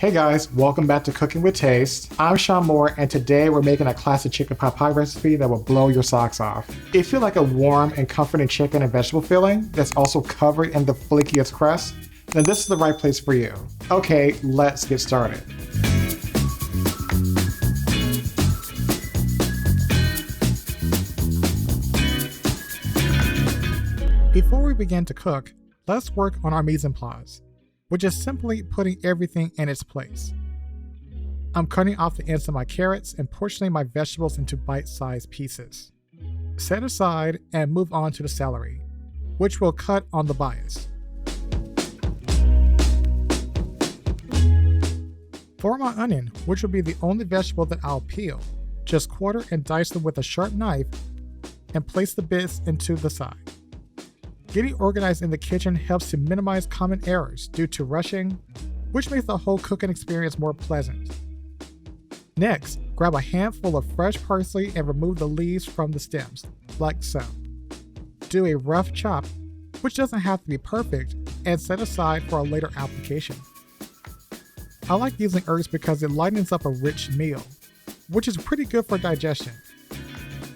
Hey guys, welcome back to Cooking with Taste. I'm Sean Moore, and today we're making a classic chicken pot pie recipe that will blow your socks off. If you like a warm and comforting chicken and vegetable filling that's also covered in the flakiest crust, then this is the right place for you. Okay, let's get started. Before we begin to cook, let's work on our mise en place, which is simply putting everything in its place. I'm cutting off the ends of my carrots and portioning my vegetables into bite-sized pieces. Set aside and move on to the celery, which we'll cut on the bias. For my onion, which will be the only vegetable that I'll peel, just quarter and dice them with a sharp knife and place the bits into the side. Getting organized in the kitchen helps to minimize common errors due to rushing, which makes the whole cooking experience more pleasant. Next, grab a handful of fresh parsley and remove the leaves from the stems, like so. Do a rough chop, which doesn't have to be perfect, and set aside for a later application. I like using herbs because it lightens up a rich meal, which is pretty good for digestion.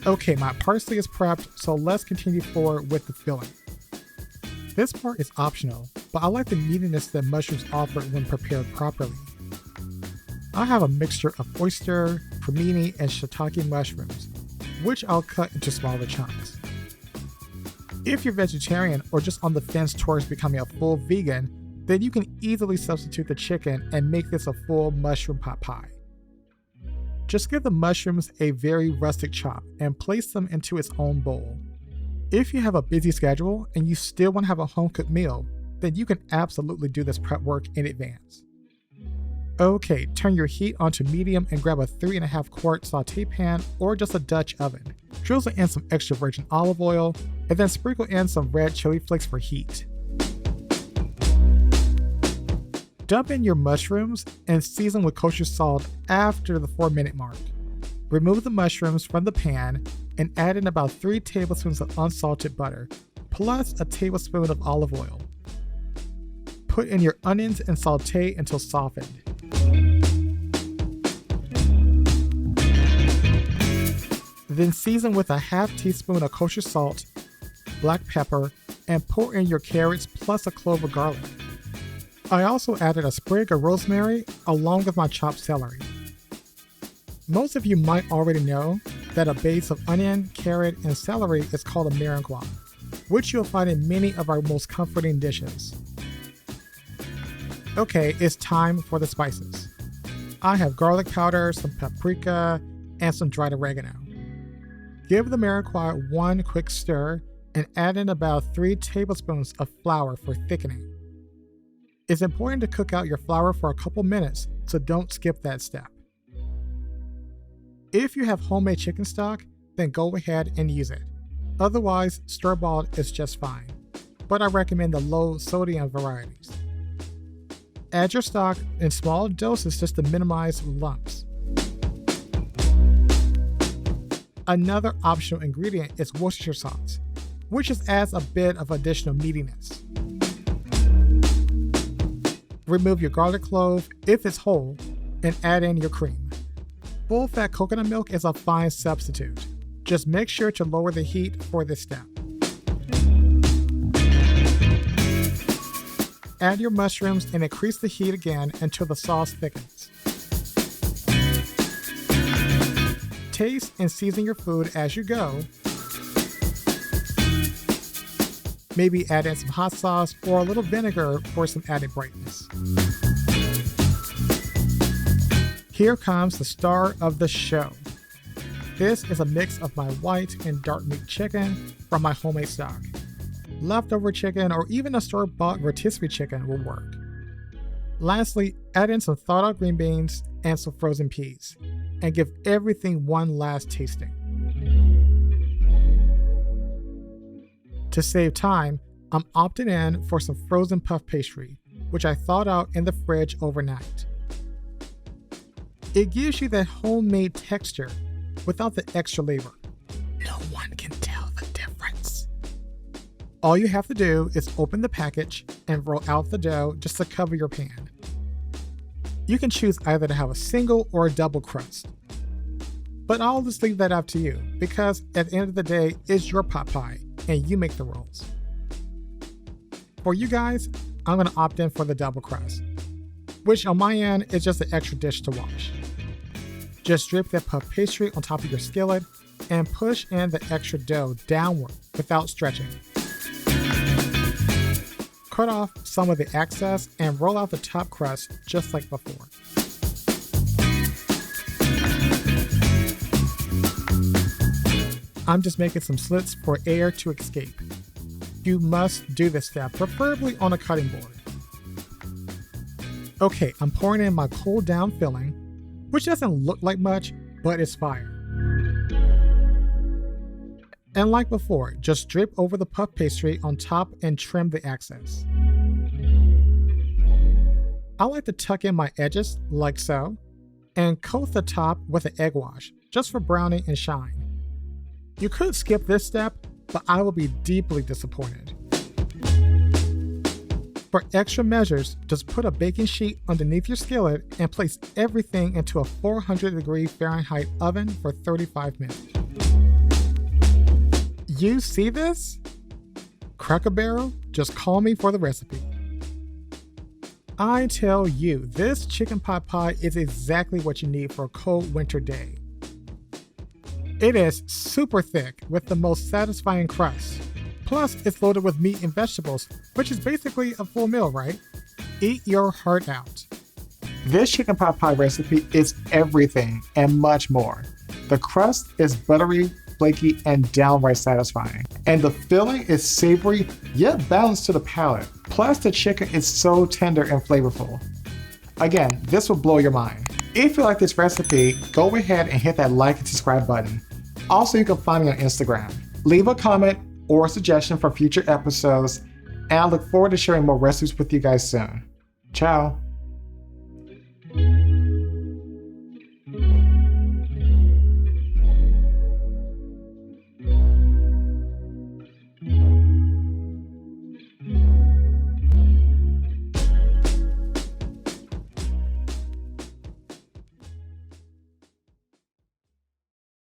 Okay, my parsley is prepped, so let's continue forward with the filling. This part is optional, but I like the meatiness that mushrooms offer when prepared properly. I have a mixture of oyster, cremini, and shiitake mushrooms, which I'll cut into smaller chunks. If you're vegetarian or just on the fence towards becoming a full vegan, then you can easily substitute the chicken and make this a full mushroom pot pie. Just give the mushrooms a very rustic chop and place them into its own bowl. If you have a busy schedule and you still want to have a home-cooked meal, then you can absolutely do this prep work in advance. Okay, turn your heat onto medium and grab a 3.5 quart saute pan or just a Dutch oven. Drizzle in some extra virgin olive oil and then sprinkle in some red chili flakes for heat. Dump in your mushrooms and season with kosher salt after the 4-minute mark. Remove the mushrooms from the pan and add in about 3 tablespoons of unsalted butter, plus a tablespoon of olive oil. Put in your onions and saute until softened. Then season with a half teaspoon of kosher salt, black pepper, and pour in your carrots plus a clove of garlic. I also added a sprig of rosemary along with my chopped celery. Most of you might already know that a base of onion, carrot, and celery is called a mirepoix, which you'll find in many of our most comforting dishes. Okay, it's time for the spices. I have garlic powder, some paprika, and some dried oregano. Give the mirepoix one quick stir and add in about 3 tablespoons of flour for thickening. It's important to cook out your flour for a couple minutes, so don't skip that step. If you have homemade chicken stock, then go ahead and use it. Otherwise, store-bought is just fine, but I recommend the low sodium varieties. Add your stock in small doses just to minimize lumps. Another optional ingredient is Worcestershire Sauce, which just adds a bit of additional meatiness. Remove your garlic clove if it's whole and add in your cream. Full-fat coconut milk is a fine substitute. Just make sure to lower the heat for this step. Add your mushrooms and increase the heat again until the sauce thickens. Taste and season your food as you go. Maybe add in some hot sauce or a little vinegar for some added brightness. Here comes the star of the show. This is a mix of my white and dark meat chicken from my homemade stock. Leftover chicken or even a store-bought rotisserie chicken will work. Lastly, add in some thawed-out green beans and some frozen peas, and give everything one last tasting. To save time, I'm opting in for some frozen puff pastry, which I thawed out in the fridge overnight. It gives you that homemade texture without the extra labor. No one can tell the difference. All you have to do is open the package and roll out the dough just to cover your pan. You can choose either to have a single or a double crust. But I'll just leave that up to you, because at the end of the day, it's your pot pie, and you make the rules. For you guys, I'm going to opt in for the double crust, which on my end is just an extra dish to wash. Just drip that puff pastry on top of your skillet and push in the extra dough downward without stretching. Cut off some of the excess and roll out the top crust just like before. I'm just making some slits for air to escape. You must do this step, preferably on a cutting board. Okay, I'm pouring in my cooled down filling, which doesn't look like much, but it's fire. And like before, just drip over the puff pastry on top and trim the excess. I like to tuck in my edges like so, and coat the top with an egg wash, just for browning and shine. You could skip this step, but I will be deeply disappointed. For extra measures, just put a baking sheet underneath your skillet and place everything into a 400-degree Fahrenheit oven for 35 minutes. You see this? Cracker Barrel, just call me for the recipe. I tell you, this chicken pot pie is exactly what you need for a cold winter day. It is super thick with the most satisfying crust. Plus, it's loaded with meat and vegetables, which is basically a full meal, right? Eat your heart out. This chicken pot pie recipe is everything and much more. The crust is buttery, flaky, and downright satisfying. And the filling is savory, yet balanced to the palate. Plus, the chicken is so tender and flavorful. Again, this will blow your mind. If you like this recipe, go ahead and hit that like and subscribe button. Also, you can find me on Instagram. Leave a comment or a suggestion for future episodes, and I look forward to sharing more recipes with you guys soon. Ciao!